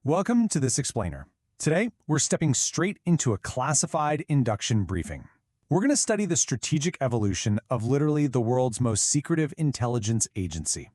Welcome to this explainer. Today, we're stepping straight into a classified induction briefing. We're going to study the strategic evolution of literally the world's most secretive intelligence agency.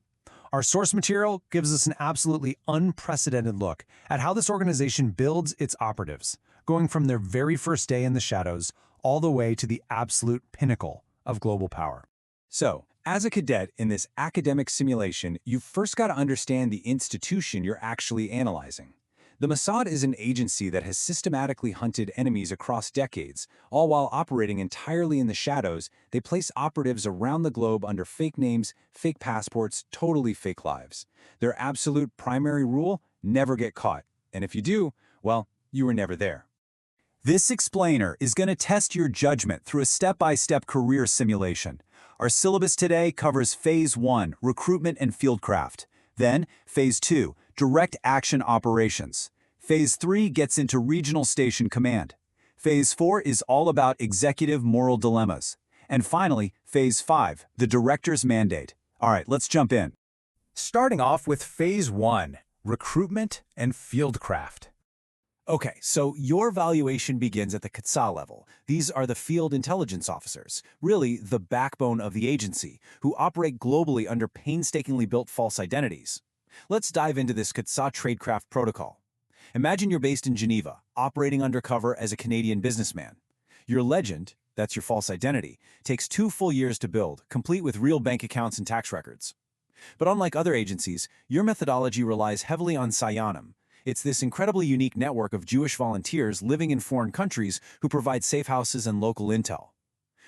Our source material gives us an absolutely unprecedented look at how this organization builds its operatives, going from their very first day in the shadows all the way to the absolute pinnacle of global power. So, as a cadet in this academic simulation, you've first got to understand the institution you're actually analyzing. The Mossad is an agency that has systematically hunted enemies across decades. All while operating entirely in the shadows, they place operatives around the globe under fake names, fake passports, totally fake lives. Their absolute primary rule: never get caught. And if you do, well, you were never there. This explainer is going to test your judgment through a step-by-step career simulation. Our syllabus today covers Phase 1, Recruitment and Fieldcraft. Then, Phase 2, Direct Action Operations. Phase 3 gets into Regional Station Command. Phase 4 is all about executive moral dilemmas. And finally, Phase 5, the Director's Mandate. All right, let's jump in. Starting off with Phase 1, Recruitment and Fieldcraft. Okay, so your evaluation begins at the cadet level. These are the field intelligence officers, really the backbone of the agency, who operate globally under painstakingly built false identities. Let's dive into this cadet tradecraft protocol. Imagine you're based in Geneva, operating undercover as a Canadian businessman. Your legend, that's your false identity, takes 2 full years to build, complete with real bank accounts and tax records. But unlike other agencies, your methodology relies heavily on Psionim. It's this incredibly unique network of Jewish volunteers living in foreign countries who provide safe houses and local intel.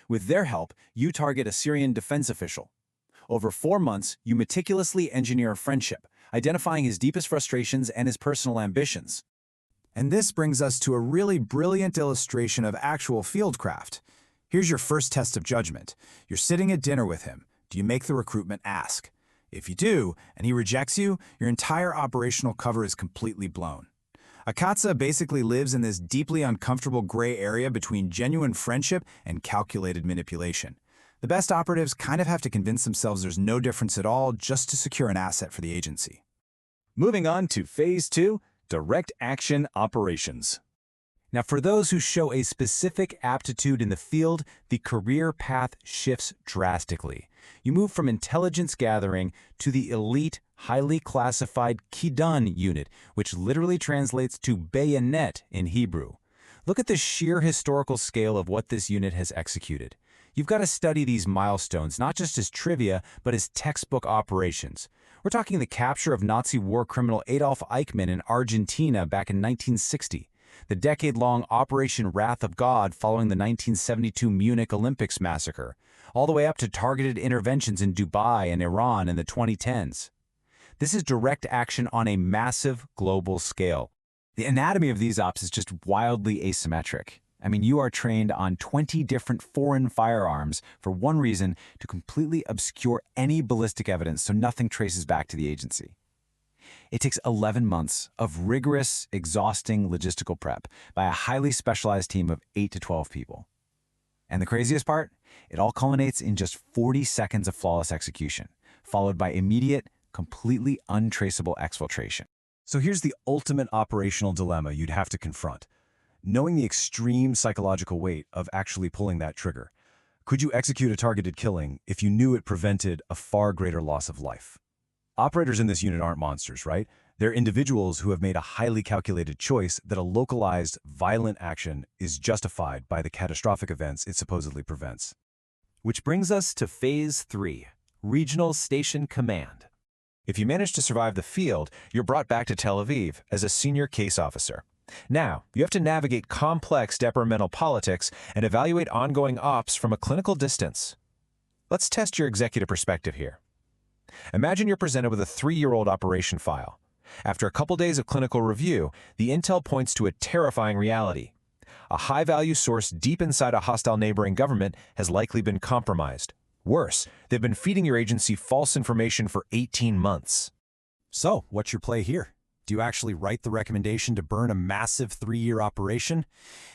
With their help, you target a Syrian defense official. Over 4 months, you meticulously engineer a friendship, identifying his deepest frustrations and his personal ambitions. And this brings us to a really brilliant illustration of actual fieldcraft. Here's your first test of judgment. You're sitting at dinner with him. Do you make the recruitment ask? If you do, and he rejects you, your entire operational cover is completely blown. Akatsa basically lives in this deeply uncomfortable gray area between genuine friendship and calculated manipulation. The best operatives kind of have to convince themselves there's no difference at all just to secure an asset for the agency. Moving on to Phase 2, Direct Action Operations. Now, for those who show a specific aptitude in the field, the career path shifts drastically. You move from intelligence gathering to the elite, highly classified Kidon unit, which literally translates to bayonet in Hebrew. Look at the sheer historical scale of what this unit has executed. You've got to study these milestones not just as trivia, but as textbook operations. We're talking the capture of Nazi war criminal Adolf Eichmann in Argentina back in 1960. The decade-long Operation Wrath of God following the 1972 Munich Olympics massacre, all the way up to targeted interventions in Dubai and Iran in the 2010s. This is direct action on a massive global scale. The anatomy of these ops is just wildly asymmetric. I mean, you are trained on 20 different foreign firearms for one reason: to completely obscure any ballistic evidence so nothing traces back to the agency. It takes 11 months of rigorous, exhausting logistical prep by a highly specialized team of 8 to 12 people. And the craziest part? It all culminates in just 40 seconds of flawless execution, followed by immediate, completely untraceable exfiltration. So here's the ultimate operational dilemma you'd have to confront. Knowing the extreme psychological weight of actually pulling that trigger, could you execute a targeted killing if you knew it prevented a far greater loss of life? Operators in this unit aren't monsters, right? They're individuals who have made a highly calculated choice that a localized, violent action is justified by the catastrophic events it supposedly prevents. Which brings us to Phase 3, Regional Station Command. If you manage to survive the field, you're brought back to Tel Aviv as a senior case officer. Now, you have to navigate complex departmental politics and evaluate ongoing ops from a clinical distance. Let's test your executive perspective here. Imagine you're presented with a 3-year-old operation file. After a couple days of clinical review, the intel points to a terrifying reality. A high-value source deep inside a hostile neighboring government has likely been compromised. Worse, they've been feeding your agency false information for 18 months. So, what's your play here? Do you actually write the recommendation to burn a massive 3-year operation?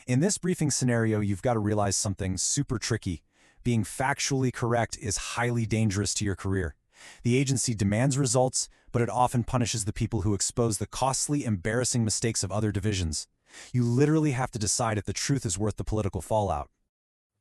In this briefing scenario, you've got to realize something super tricky. Being factually correct is highly dangerous to your career. The agency demands results, but it often punishes the people who expose the costly, embarrassing mistakes of other divisions. You literally have to decide if the truth is worth the political fallout.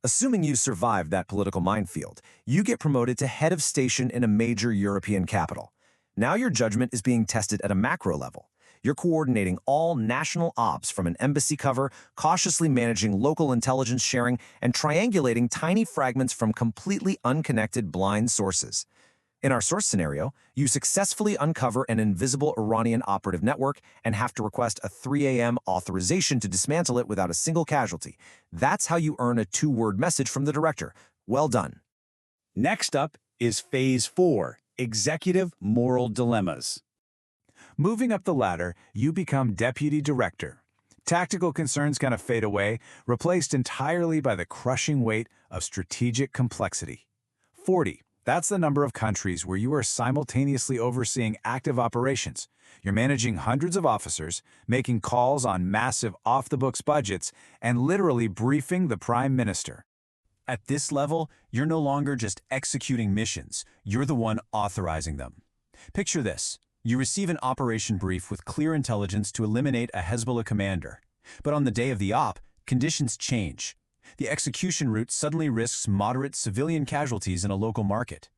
Assuming you survived that political minefield, you get promoted to head of station in a major European capital. Now your judgment is being tested at a macro level. You're coordinating all national ops from an embassy cover, cautiously managing local intelligence sharing, and triangulating tiny fragments from completely unconnected blind sources. In our source scenario, you successfully uncover an invisible Iranian operative network and have to request a 3 a.m. authorization to dismantle it without a single casualty. That's how you earn a 2-word message from the director. Well done. Next up is Phase 4, Executive Moral Dilemmas. Moving up the ladder, you become Deputy Director. Tactical concerns kind of fade away, replaced entirely by the crushing weight of strategic complexity. 40. That's the number of countries where you are simultaneously overseeing active operations. You're managing hundreds of officers, making calls on massive off-the-books budgets, and literally briefing the Prime Minister. At this level, you're no longer just executing missions, you're the one authorizing them. Picture this. You receive an operation brief with clear intelligence to eliminate a Hezbollah commander. But on the day of the op, conditions change. The execution route suddenly risks moderate civilian casualties in a local market.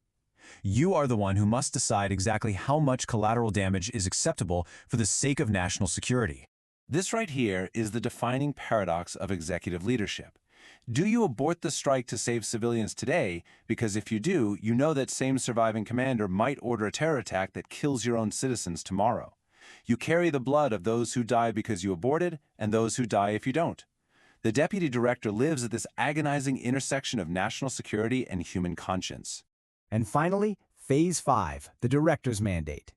You are the one who must decide exactly how much collateral damage is acceptable for the sake of national security. This right here is the defining paradox of executive leadership. Do you abort the strike to save civilians today? Because if you do, you know that same surviving commander might order a terror attack that kills your own citizens tomorrow. You carry the blood of those who die because you aborted and those who die if you don't. The deputy director lives at this agonizing intersection of national security and human conscience. And finally, Phase 5, the director's mandate.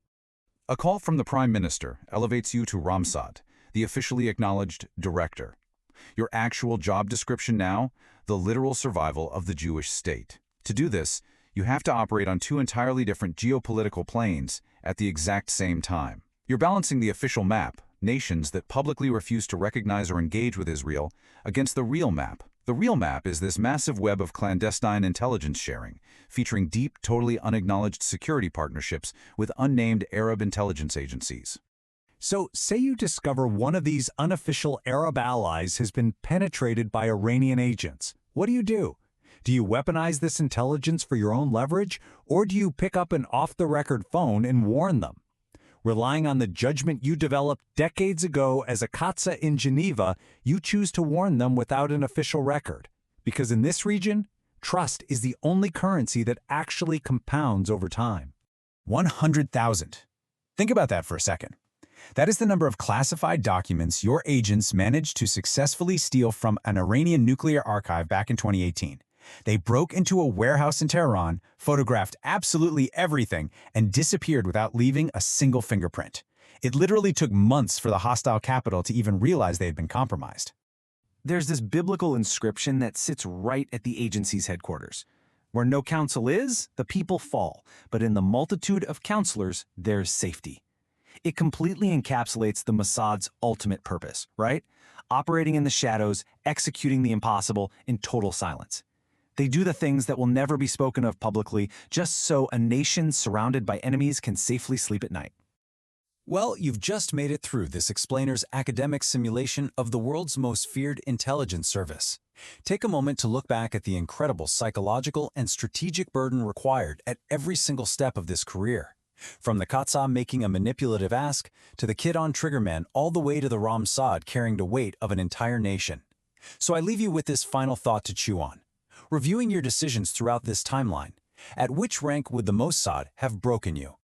A call from the Prime Minister elevates you to Mossad, the officially acknowledged director. Your actual job description now, the literal survival of the Jewish state. To do this, you have to operate on 2 entirely different geopolitical planes at the exact same time. You're balancing the official map, nations that publicly refuse to recognize or engage with Israel, against the real map. The real map is this massive web of clandestine intelligence sharing, featuring deep, totally unacknowledged security partnerships with unnamed Arab intelligence agencies. So, say you discover one of these unofficial Arab allies has been penetrated by Iranian agents. What do? Do you weaponize this intelligence for your own leverage, or do you pick up an off-the-record phone and warn them? Relying on the judgment you developed decades ago as a Katsa in Geneva, you choose to warn them without an official record. Because in this region, trust is the only currency that actually compounds over time. 100,000. Think about that for a second. That is the number of classified documents your agents managed to successfully steal from an Iranian nuclear archive back in 2018. They broke into a warehouse in Tehran, photographed absolutely everything, and disappeared without leaving a single fingerprint. It literally took months for the hostile capital to even realize they had been compromised. There's this biblical inscription that sits right at the agency's headquarters. Where no counsel is, the people fall, but in the multitude of counselors, there's safety. It completely encapsulates the Mossad's ultimate purpose, right? Operating in the shadows, executing the impossible in total silence. They do the things that will never be spoken of publicly, just so a nation surrounded by enemies can safely sleep at night. Well, you've just made it through this explainer's academic simulation of the world's most feared intelligence service. Take a moment to look back at the incredible psychological and strategic burden required at every single step of this career. From the Katsa making a manipulative ask, to the Kidon triggerman, all the way to the Mossad carrying the weight of an entire nation. So I leave you with this final thought to chew on. Reviewing your decisions throughout this timeline, at which rank would the Mossad have broken you?